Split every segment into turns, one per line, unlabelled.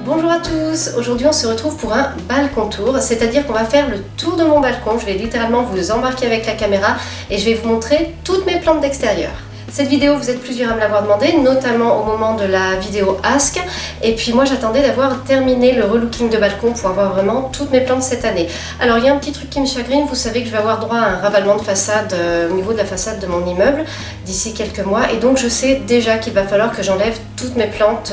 Bonjour à tous, aujourd'hui on se retrouve pour un balcon tour, c'est-à-dire qu'on va faire le tour de mon balcon. Je vais littéralement vous embarquer avec la caméra et je vais vous montrer toutes mes plantes d'extérieur. Cette vidéo, vous êtes plusieurs à me l'avoir demandé, notamment au moment de la vidéo Ask. Et puis moi j'attendais d'avoir terminé le relooking de balcon pour avoir vraiment toutes mes plantes cette année. Alors il y a un petit truc qui me chagrine, vous savez que je vais avoir droit à un ravalement de façade au niveau de la façade de mon immeuble d'ici quelques mois. Et donc je sais déjà qu'il va falloir que j'enlève toutes mes plantes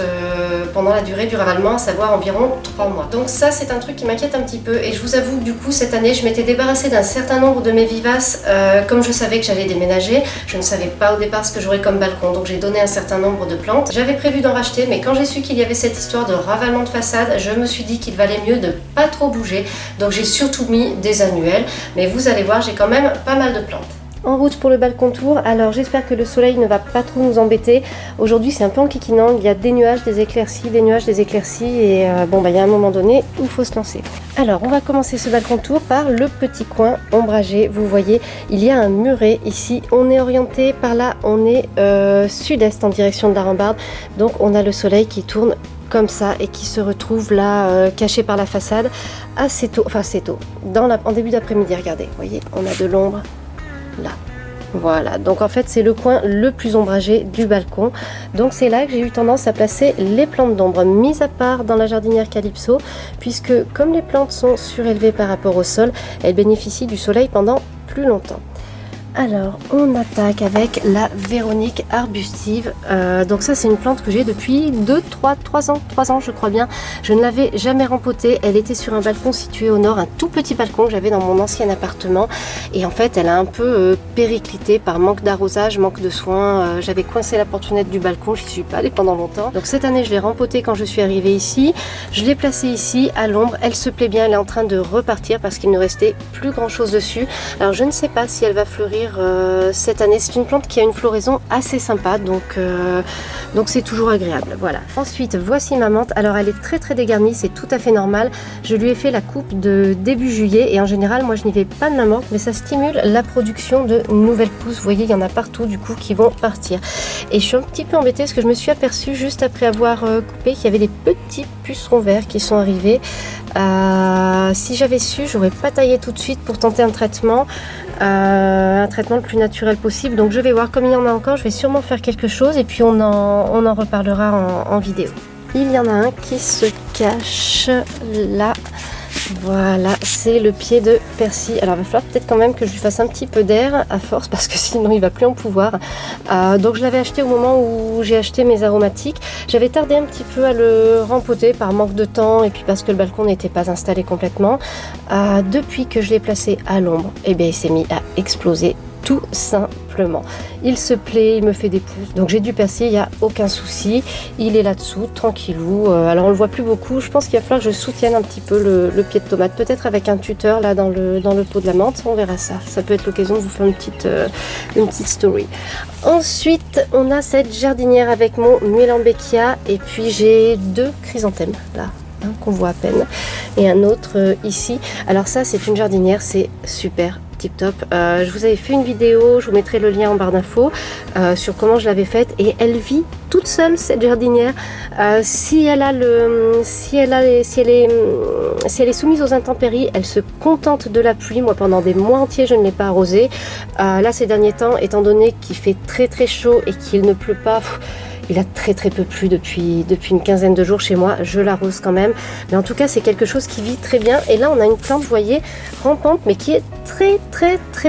pendant la durée du ravalement, à savoir environ 3 mois. Donc ça c'est un truc qui m'inquiète un petit peu. Et je vous avoue que du coup cette année je m'étais débarrassée d'un certain nombre de mes vivaces comme je savais que j'allais déménager. Je ne savais pas au départ ce que j'aurais comme balcon, donc j'ai donné un certain nombre de plantes. J'avais prévu d'en racheter, mais quand j'ai su qu'il y avait cette histoire de ravalement de façade, je me suis dit qu'il valait mieux de pas trop bouger, donc j'ai surtout mis des annuelles, mais vous allez voir, j'ai quand même pas mal de plantes. En route pour le balcon tour, alors j'espère que le soleil ne va pas trop nous embêter. Aujourd'hui c'est un peu enquiquinant, il y a des nuages, des éclaircies, et il y a un moment donné où il faut se lancer. Alors on va commencer ce balcon tour par le petit coin ombragé. Vous voyez, il y a un muret ici, on est orienté par là, on est sud-est en direction de la rambarde, donc on a le soleil qui tourne comme ça et qui se retrouve là caché par la façade assez tôt, en début d'après-midi. Regardez, vous voyez, on a de l'ombre là. Voilà, donc en fait c'est le coin le plus ombragé du balcon, donc c'est là que j'ai eu tendance à placer les plantes d'ombre, mis à part dans la jardinière Calypso, puisque comme les plantes sont surélevées par rapport au sol, elles bénéficient du soleil pendant plus longtemps. Alors on attaque avec la Véronique arbustive, donc ça c'est une plante que j'ai depuis 3 ans je crois bien. Je ne l'avais jamais rempotée, elle était sur un balcon situé au nord, un tout petit balcon que j'avais dans mon ancien appartement, et en fait elle a un peu périclité par manque d'arrosage, manque de soins. J'avais coincé la porte-fenêtre du balcon, j'y suis pas allée pendant longtemps, donc cette année je l'ai rempotée quand je suis arrivée ici, je l'ai placée ici à l'ombre, elle se plaît bien, elle est en train de repartir parce qu'il ne restait plus grand chose dessus. Alors je ne sais pas si elle va fleurir cette année. C'est une plante qui a une floraison assez sympa, donc c'est toujours agréable. Voilà. Ensuite voici ma menthe. Alors elle est très dégarnie, c'est tout à fait normal. Je lui ai fait la coupe de début juillet et en général moi je n'y vais pas de la menthe, mais ça stimule la production de nouvelles pousses. Vous voyez, il y en a partout du coup qui vont partir, et je suis un petit peu embêtée parce que je me suis aperçue juste après avoir coupé qu'il y avait des petits pucerons verts qui sont arrivés. Si j'avais su, j'aurais pas taillé tout de suite pour tenter un traitement le plus naturel possible. Donc je vais voir, comme il y en a encore, je vais sûrement faire quelque chose et puis on en reparlera en vidéo. Il y en a un qui se cache là. Voilà, c'est le pied de persil. Alors il va falloir peut-être quand même que je lui fasse un petit peu d'air à force, parce que sinon il va plus en pouvoir. Donc je l'avais acheté au moment où j'ai acheté mes aromatiques. J'avais tardé un petit peu à le rempoter par manque de temps et puis parce que le balcon n'était pas installé complètement. Depuis que je l'ai placé à l'ombre, il s'est mis à exploser tout simplement. Il se plaît, il me fait des pousses, donc j'ai du persil, il n'y a aucun souci. Il est là-dessous, tranquillou. Alors on le voit plus beaucoup, je pense qu'il va falloir que je soutienne un petit peu le pied de tomate, peut-être avec un tuteur là dans le pot de la menthe, on verra ça. Ça peut être l'occasion de vous faire une petite story. Ensuite on a cette jardinière avec mon Muellambeckia, et puis j'ai 2 chrysanthèmes là, qu'on voit à peine, et un autre ici. Alors ça c'est une jardinière, c'est super tip top. Je vous avais fait une vidéo, je vous mettrai le lien en barre d'infos sur comment je l'avais faite, et elle vit toute seule cette jardinière. Si elle est soumise aux intempéries, elle se contente de la pluie. Moi pendant des mois entiers je ne l'ai pas arrosée. Là ces derniers temps, étant donné qu'il fait très chaud et qu'il ne pleut pas, il a très peu plu depuis une quinzaine de jours chez moi. Je l'arrose quand même, mais en tout cas c'est quelque chose qui vit très bien. Et là on a une plante, vous voyez, rampante, mais qui est très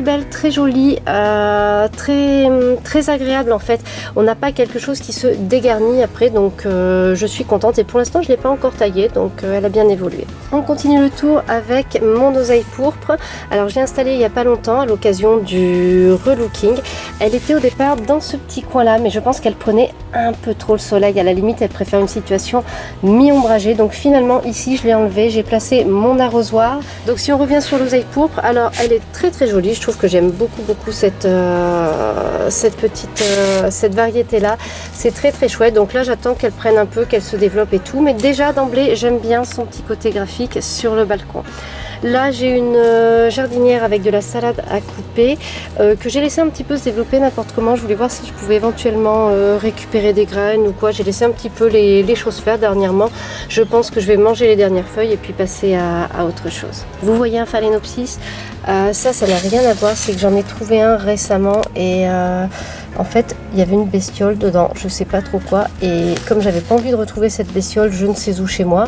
belle, très jolie, très agréable en fait. On n'a pas quelque chose qui se dégarnit après, donc je suis contente. Et pour l'instant je ne l'ai pas encore taillée, donc elle a bien évolué. On continue le tour avec mon oseille pourpre. Alors je l'ai installée il n'y a pas longtemps à l'occasion du relooking. Elle était au départ dans ce petit coin là, mais je pense qu'elle prenait un peu trop le soleil. À la limite elle préfère une situation mi-ombragée, donc finalement ici je l'ai enlevée, j'ai placé mon arrosoir. Donc si on revient sur l'oseille pourpre, alors elle est très jolie. Je trouve que j'aime beaucoup cette variété là, c'est très chouette. Donc là j'attends qu'elle prenne un peu, qu'elle se développe et tout, mais déjà d'emblée j'aime bien son petit côté graphique sur le balcon. Là j'ai une jardinière avec de la salade à couper que j'ai laissé un petit peu se développer n'importe comment. Je voulais voir si je pouvais éventuellement récupérer des graines ou quoi. J'ai laissé un petit peu les choses faire dernièrement. Je pense que je vais manger les dernières feuilles et puis passer à autre chose. Vous voyez un phalaenopsis, ça n'a rien à voir, c'est que j'en ai trouvé un récemment et en fait il y avait une bestiole dedans, je sais pas trop quoi, et comme j'avais pas envie de retrouver cette bestiole je ne sais où chez moi,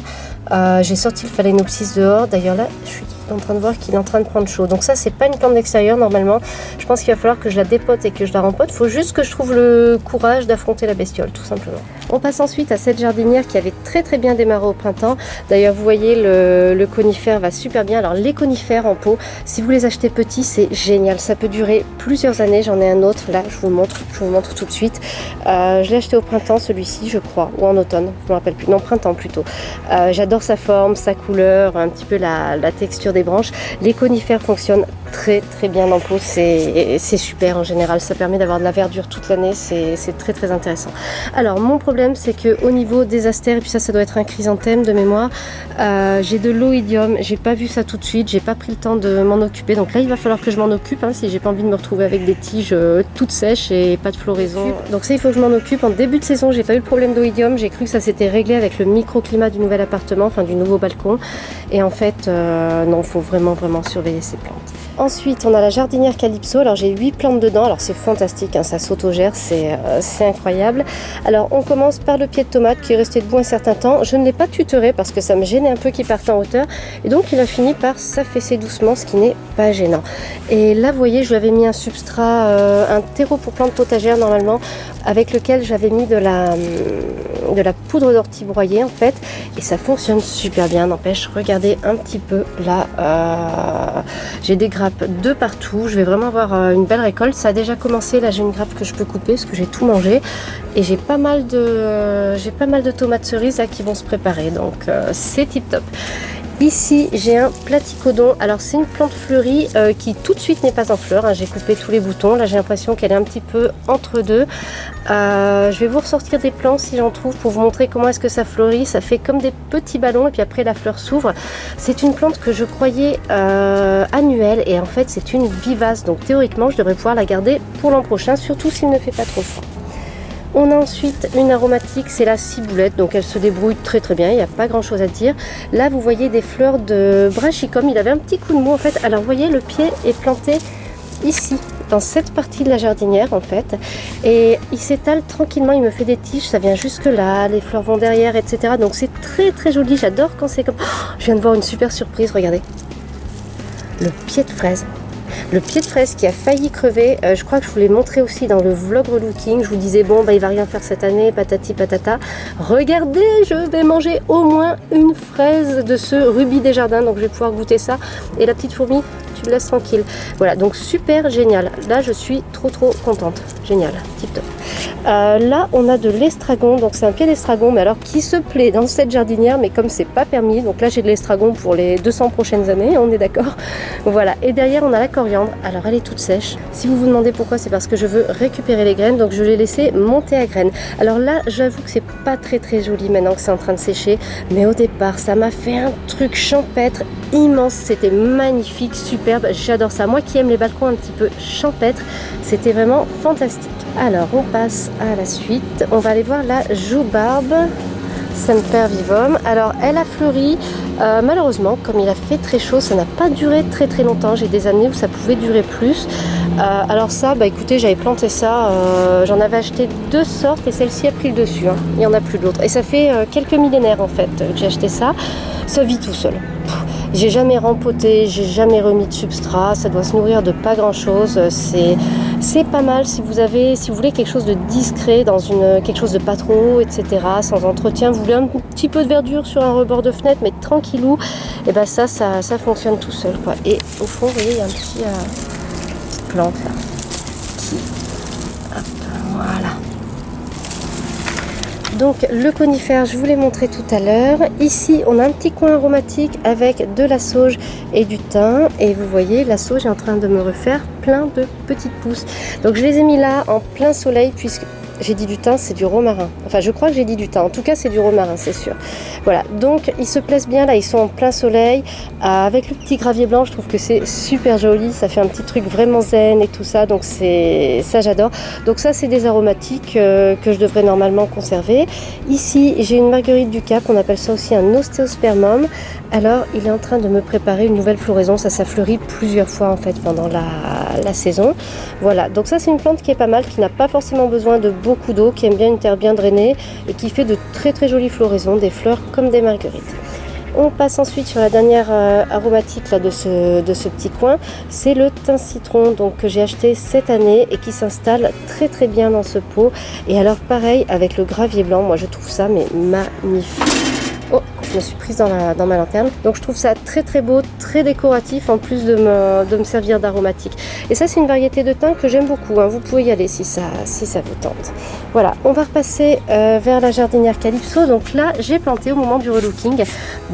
j'ai sorti le phalaenopsis dehors. D'ailleurs là je suis en train de voir qu'il est en train de prendre chaud, donc ça c'est pas une plante d'extérieur normalement. Je pense qu'il va falloir que je la dépote et que je la rempote. Faut juste que je trouve le courage d'affronter la bestiole, tout simplement. On passe ensuite à cette jardinière qui avait très bien démarré au printemps. D'ailleurs vous voyez le conifère va super bien. Alors les conifères en pot, si vous les achetez petits, c'est génial, ça peut durer plusieurs années. J'en ai un autre là, je vous montre tout de suite. Je l'ai acheté au printemps celui-ci je crois, ou en automne, je me rappelle plus, non printemps plutôt. J'adore sa forme, sa couleur, un petit peu la texture des branches. Les conifères fonctionnent très bien en pot, c'est super en général, ça permet d'avoir de la verdure toute l'année, c'est très intéressant. Alors mon problème c'est que au niveau des astères, et puis ça doit être un chrysanthème de mémoire, j'ai de l'oïdium, j'ai pas vu ça tout de suite, j'ai pas pris le temps de m'en occuper, donc là il va falloir que je m'en occupe si j'ai pas envie de me retrouver avec des tiges toutes sèches et pas de floraison. Donc ça il faut que je m'en occupe. En début de saison j'ai pas eu le problème d'oïdium, j'ai cru que ça s'était réglé avec le microclimat du nouvel appartement, enfin du nouveau balcon, et en fait non, faut vraiment surveiller ces plantes. Ensuite on a la jardinière Calypso, alors j'ai 8 plantes dedans, alors c'est fantastique, ça s'autogère, c'est incroyable. Alors on commence par le pied de tomate qui est resté debout un certain temps. Je ne l'ai pas tutoré parce que ça me gênait un peu qu'il parte en hauteur, et donc il a fini par s'affaisser doucement, ce qui n'est pas gênant. Et là vous voyez je lui avais mis un substrat, un terreau pour plantes potagères normalement, avec lequel j'avais mis de la poudre d'ortie broyée en fait, et ça fonctionne super bien, n'empêche. Regardez un petit peu là, j'ai des grappes de partout, je vais vraiment avoir une belle récolte. Ça a déjà commencé, là j'ai une grappe que je peux couper parce que j'ai tout mangé, et j'ai pas mal de tomates cerises là qui vont se préparer, donc c'est tip top. Ici j'ai un platycodon, alors c'est une plante fleurie qui tout de suite n'est pas en fleurs, j'ai coupé tous les boutons, là j'ai l'impression qu'elle est un petit peu entre deux. Je vais vous ressortir des plants si j'en trouve pour vous montrer comment est-ce que ça fleurit. Ça fait comme des petits ballons et puis après la fleur s'ouvre. C'est une plante que je croyais annuelle, et en fait c'est une vivace, donc théoriquement je devrais pouvoir la garder pour l'an prochain, surtout s'il ne fait pas trop froid. On a ensuite une aromatique, c'est la ciboulette, donc elle se débrouille très bien, il n'y a pas grand chose à dire. Là vous voyez des fleurs de brachicum, il avait un petit coup de mou en fait. Alors vous voyez le pied est planté ici, dans cette partie de la jardinière en fait, et il s'étale tranquillement, il me fait des tiges, ça vient jusque là, les fleurs vont derrière, etc. Donc c'est très joli, j'adore quand c'est comme... Oh, je viens de voir une super surprise, regardez. Le pied de fraise. Le pied de fraise qui a failli crever, je crois que je vous l'ai montré aussi dans le vlog relooking. Je vous disais bon il va rien faire cette année, patati patata. Regardez, je vais manger au moins une fraise de ce rubis des jardins, donc je vais pouvoir goûter ça. Et la petite fourmi, tu me laisses tranquille. Voilà, donc super génial. Là je suis trop contente, génial, tip top. Là on a de l'estragon, donc c'est un pied d'estragon, mais alors qui se plaît dans cette jardinière, mais comme c'est pas permis, donc là j'ai de l'estragon pour les 200 prochaines années, on est d'accord. Voilà, et derrière on a la coriandre, alors elle est toute sèche. Si vous vous demandez pourquoi, c'est parce que je veux récupérer les graines, donc je l'ai laissé monter à graines. Alors là j'avoue que c'est pas très joli maintenant que c'est en train de sécher, mais au départ ça m'a fait un truc champêtre immense, c'était magnifique, superbe, j'adore ça. Moi qui aime les balcons un petit peu champêtres, c'était vraiment fantastique. Alors on passe à la suite, on va aller voir la joubarbe sempervivum. Alors elle a fleuri, malheureusement comme il a fait très chaud, ça n'a pas duré très longtemps. J'ai des années où ça pouvait durer plus. Alors ça, écoutez, j'avais planté ça, j'en avais acheté 2 sortes et celle-ci a pris le dessus, il n'y en a plus d'autres. Et ça fait quelques millénaires en fait que j'ai acheté ça, ça vit tout seul. J'ai jamais rempoté, j'ai jamais remis de substrat, ça doit se nourrir de pas grand chose, c'est pas mal si vous voulez quelque chose de discret, dans quelque chose de pas trop haut, etc., sans entretien, vous voulez un petit peu de verdure sur un rebord de fenêtre, mais tranquillou, et ça fonctionne tout seul quoi. Et au fond, vous voyez, il y a petite plante là, qui, hop, voilà. Donc le conifère, je vous l'ai montré tout à l'heure. Ici, on a un petit coin aromatique avec de la sauge et du thym. Et vous voyez, la sauge est en train de me refaire plein de petites pousses. Donc je les ai mis là en plein soleil puisque J'ai dit du thym, c'est du romarin. Enfin, je crois que j'ai dit du thym. En tout cas, c'est du romarin, c'est sûr. Voilà, donc ils se plaisent bien là, ils sont en plein soleil. Avec le petit gravier blanc, je trouve que c'est super joli. Ça fait un petit truc vraiment zen et tout ça, donc ça j'adore. Donc ça, c'est des aromatiques que je devrais normalement conserver. Ici, j'ai une marguerite du Cap, on appelle ça aussi un ostéospermum. Alors, il est en train de me préparer une nouvelle floraison. Ça fleurit plusieurs fois en fait pendant la saison. Voilà, donc ça c'est une plante qui est pas mal, qui n'a pas forcément besoin de beaucoup d'eau, qui aime bien une terre bien drainée et qui fait de très très jolies floraisons, des fleurs comme des marguerites. On passe ensuite sur la dernière aromatique là, de ce petit coin, c'est le thym citron donc, que j'ai acheté cette année et qui s'installe très très bien dans ce pot. Et alors pareil avec le gravier blanc, moi je trouve ça mais magnifique. Oh, je me suis prise dans ma lanterne. Donc je trouve ça très très beau, très décoratif en plus de me servir d'aromatique. Et ça c'est une variété de thym que j'aime beaucoup, hein. Vous pouvez y aller si ça vous tente. Voilà, on va repasser vers la jardinière Calypso. Donc là j'ai planté au moment du relooking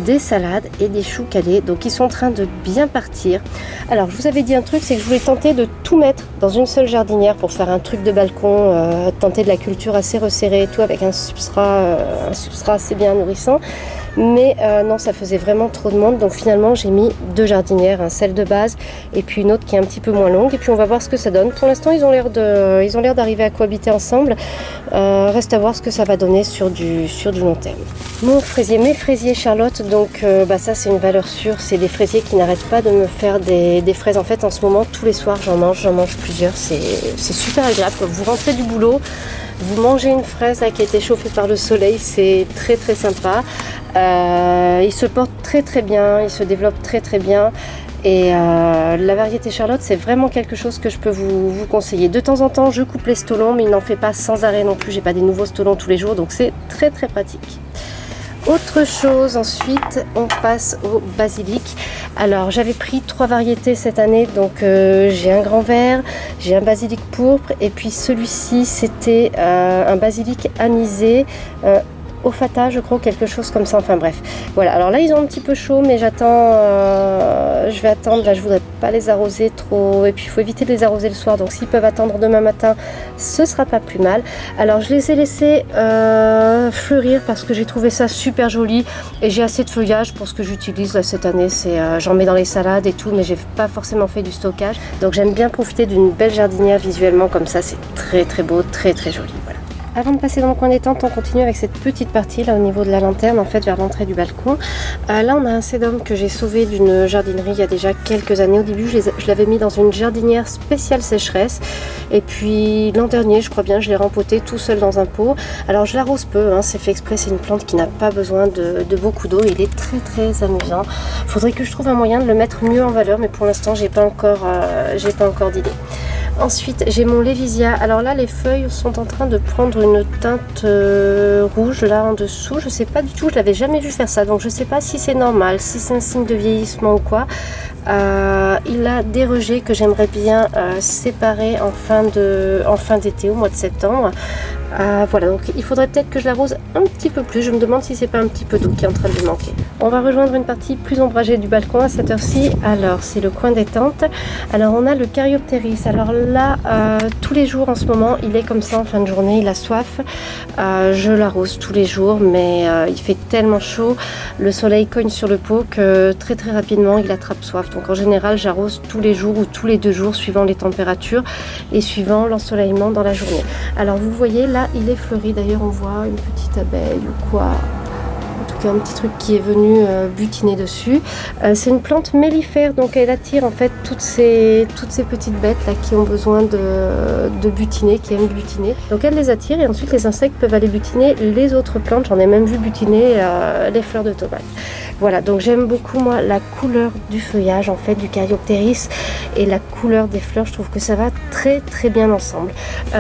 des salades et des choux calés. Donc ils sont en train de bien partir. Alors je vous avais dit un truc, c'est que je voulais tenter de tout mettre dans une seule jardinière pour faire un truc de balcon, tenter de la culture assez resserrée et tout avec un substrat assez bien nourrissant. Mais non, ça faisait vraiment trop de monde, donc finalement j'ai mis 2 jardinières, celle de base et puis une autre qui est un petit peu moins longue, et puis on va voir ce que ça donne. Pour l'instant ils ont l'air d'arriver à cohabiter ensemble. Reste à voir ce que ça va donner sur du long terme. Mes fraisiers Charlotte, donc ça c'est une valeur sûre, c'est des fraisiers qui n'arrêtent pas de me faire des fraises. En fait en ce moment tous les soirs j'en mange plusieurs, c'est super agréable. Vous rentrez du boulot, vous mangez une fraise là, qui a été chauffée par le soleil, c'est très très sympa. Il se porte très très bien, il se développe très très bien. Et la variété Charlotte, c'est vraiment quelque chose que je peux vous conseiller. De temps en temps, je coupe les stolons, mais il n'en fait pas sans arrêt non plus. J'ai pas des nouveaux stolons tous les jours, donc c'est très très pratique. Autre chose, ensuite, on passe au basilic. Alors, j'avais pris 3 variétés cette année, donc j'ai un grand vert, j'ai un basilic pourpre, et puis celui-ci, c'était un basilic anisé. Au fata, je crois, quelque chose comme ça, enfin bref. Voilà, alors là ils ont un petit peu chaud, mais je vais attendre, là je voudrais pas les arroser trop, et puis il faut éviter de les arroser le soir, donc s'ils peuvent attendre demain matin, ce sera pas plus mal. Alors je les ai laissés fleurir parce que j'ai trouvé ça super joli, et j'ai assez de feuillage pour ce que j'utilise là cette année, j'en mets dans les salades et tout, mais j'ai pas forcément fait du stockage, donc j'aime bien profiter d'une belle jardinière visuellement comme ça, c'est très très beau, très très joli, voilà. Avant de passer dans le coin des tentes, on continue avec cette petite partie là au niveau de la lanterne, en fait vers l'entrée du balcon. Là on a un sédum que j'ai sauvé d'une jardinerie il y a déjà quelques années. Au début je l'avais mis dans une jardinière spéciale sécheresse, et puis l'an dernier je crois bien je l'ai rempoté tout seul dans un pot. Alors je l'arrose peu, hein, c'est fait exprès, c'est une plante qui n'a pas besoin de beaucoup d'eau, il est très très amusant. Faudrait que je trouve un moyen de le mettre mieux en valeur, mais pour l'instant j'ai pas encore d'idée. Ensuite j'ai mon Lévisia. Alors là les feuilles sont en train de prendre une teinte rouge là en dessous, je sais pas du tout, je l'avais jamais vu faire ça, donc je sais pas si c'est normal, si c'est un signe de vieillissement ou quoi. Il a des rejets que j'aimerais bien séparer en fin d'été, au mois de septembre. Voilà, donc il faudrait peut-être que je l'arrose un petit peu plus. Je me demande si c'est pas un petit peu d'eau qui est en train de lui manquer. On va rejoindre une partie plus ombragée du balcon à cette heure-ci. Alors c'est le coin des tentes. Alors on a le Caryopteris. Alors là tous les jours en ce moment il est comme ça en fin de journée, il a soif. Je l'arrose tous les jours, mais il fait tellement chaud, le soleil cogne sur le pot que très très rapidement il attrape soif. Donc en général j'arrose tous les jours ou tous les 2 jours suivant les températures et suivant l'ensoleillement dans la journée. Alors vous voyez là il est fleuri, d'ailleurs on voit une petite abeille ou quoi, en tout cas un petit truc qui est venu butiner dessus. C'est une plante mellifère, donc elle attire en fait toutes ces petites bêtes là qui ont besoin de butiner, qui aiment butiner. Donc elle les attire et ensuite les insectes peuvent aller butiner les autres plantes. J'en ai même vu butiner les fleurs de tomates. Voilà, donc j'aime beaucoup moi la couleur du feuillage en fait du Caryopteris et la couleur des fleurs, je trouve que ça va très très bien ensemble.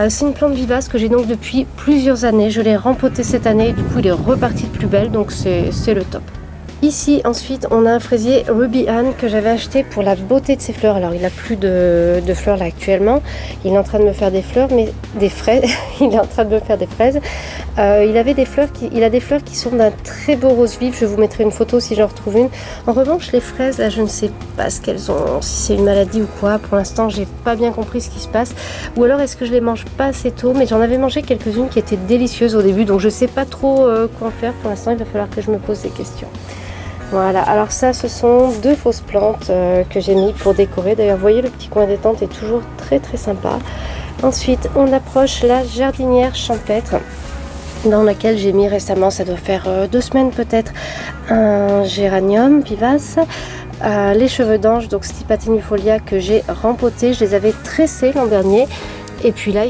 C'est une plante vivace que j'ai donc depuis plusieurs années, je l'ai rempotée cette année et du coup il est reparti de plus belle, donc c'est le top. Ici ensuite on a un fraisier Ruby Ann que j'avais acheté pour la beauté de ses fleurs. Alors il a plus de fleurs là actuellement, il est en train de me faire des fleurs, mais des fraises. Il est en train de me faire des fraises. Il a des fleurs qui sont d'un très beau rose vif. Je vous mettrai une photo si j'en retrouve une. En revanche les fraises là, je ne sais pas ce qu'elles ont, si c'est une maladie ou quoi. Pour l'instant j'ai pas bien compris ce qui se passe, ou alors est-ce que je les mange pas assez tôt, mais j'en avais mangé quelques-unes qui étaient délicieuses au début, donc je sais pas trop quoi en faire pour l'instant. Il va falloir que je me pose des questions. Voilà, alors ça ce sont 2 fausses plantes que j'ai mis pour décorer. D'ailleurs vous voyez, le petit coin détente est toujours très très sympa. Ensuite on approche la jardinière champêtre dans laquelle j'ai mis récemment, ça doit faire 2 semaines peut-être, un géranium vivace. Les cheveux d'ange, donc Stipatenufolia, que j'ai rempoté. Je les avais tressés l'an dernier. Et puis là,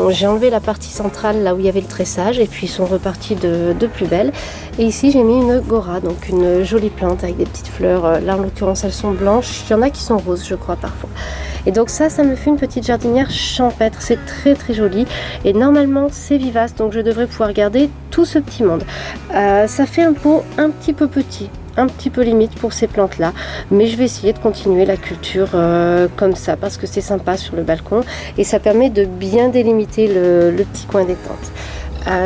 j'ai enlevé la partie centrale, là où il y avait le tressage, et puis ils sont repartis de plus belle. Et ici, j'ai mis une Gora, donc une jolie plante avec des petites fleurs. Là, en l'occurrence, elles sont blanches. Il y en a qui sont roses, je crois, parfois. Et donc ça me fait une petite jardinière champêtre. C'est très très joli. Et normalement, c'est vivace, donc je devrais pouvoir garder tout ce petit monde. Ça fait un pot un petit peu petit, un petit peu limite pour ces plantes là, mais je vais essayer de continuer la culture comme ça parce que c'est sympa sur le balcon et ça permet de bien délimiter le petit coin détente.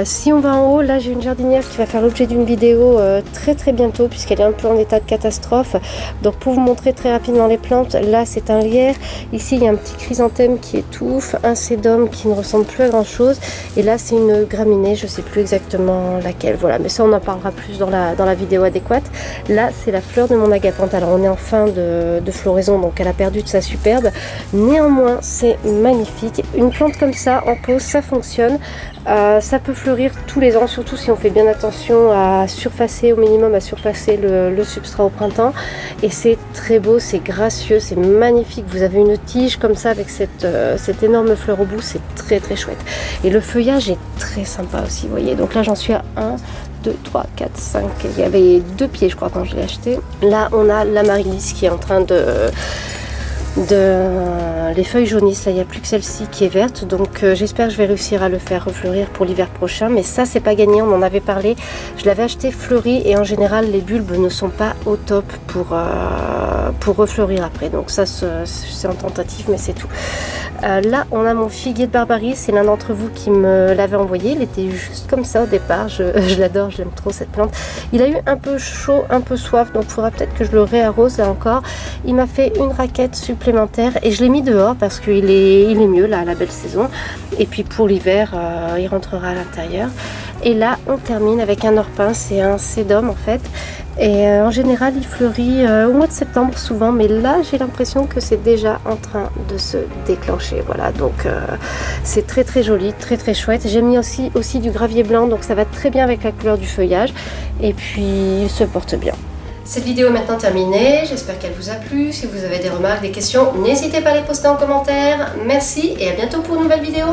Si on va en haut, là j'ai une jardinière qui va faire l'objet d'une vidéo très très bientôt, puisqu'elle est un peu en état de catastrophe. Donc pour vous montrer très rapidement les plantes, là c'est un lierre, ici il y a un petit chrysanthème qui étouffe, un sédum qui ne ressemble plus à grand chose, et là c'est une graminée, je sais plus exactement laquelle. Voilà, mais ça on en parlera plus dans la vidéo adéquate. Là c'est la fleur de mon agapanthe. Alors on est en fin de floraison, donc elle a perdu de sa superbe, néanmoins c'est magnifique. Une plante comme ça en pot, ça fonctionne. Ça peut fleurir tous les ans, surtout si on fait bien attention à surfacer, au minimum à surfacer le substrat au printemps. Et c'est très beau, c'est gracieux, c'est magnifique. Vous avez une tige comme ça avec cette énorme fleur au bout, c'est très très chouette. Et le feuillage est très sympa aussi, vous voyez. Donc là j'en suis à 1, 2, 3, 4, 5. Il y avait 2 pieds je crois quand je l'ai acheté. Là on a l'amaryllis qui est en train les feuilles jaunissent, là il n'y a plus que celle-ci qui est verte, donc j'espère que je vais réussir à le faire refleurir pour l'hiver prochain, mais ça c'est pas gagné, on en avait parlé. Je l'avais acheté fleuri et en général les bulbes ne sont pas au top pour refleurir après, donc ça c'est en tentative, mais c'est tout. Là on a mon figuier de Barbarie, c'est l'un d'entre vous qui me l'avait envoyé. Il était juste comme ça au départ, je l'adore, je l'aime trop cette plante. Il a eu un peu chaud, un peu soif, donc il faudra peut-être que je le réarrose là encore. Il m'a fait une raquette supplémentaire et je l'ai mis dehors parce qu'il est mieux là à la belle saison, et puis pour l'hiver il rentrera à l'intérieur. Et là on termine avec un orpin, c'est un sédum en fait, et en général il fleurit au mois de septembre souvent, mais là j'ai l'impression que c'est déjà en train de se déclencher. Voilà, donc c'est très très joli, très très chouette. J'ai mis aussi du gravier blanc, donc ça va très bien avec la couleur du feuillage, et puis il se porte bien. Cette vidéo est maintenant terminée, j'espère qu'elle vous a plu. Si vous avez des remarques, des questions, n'hésitez pas à les poster en commentaire. Merci et à bientôt pour une nouvelle vidéo.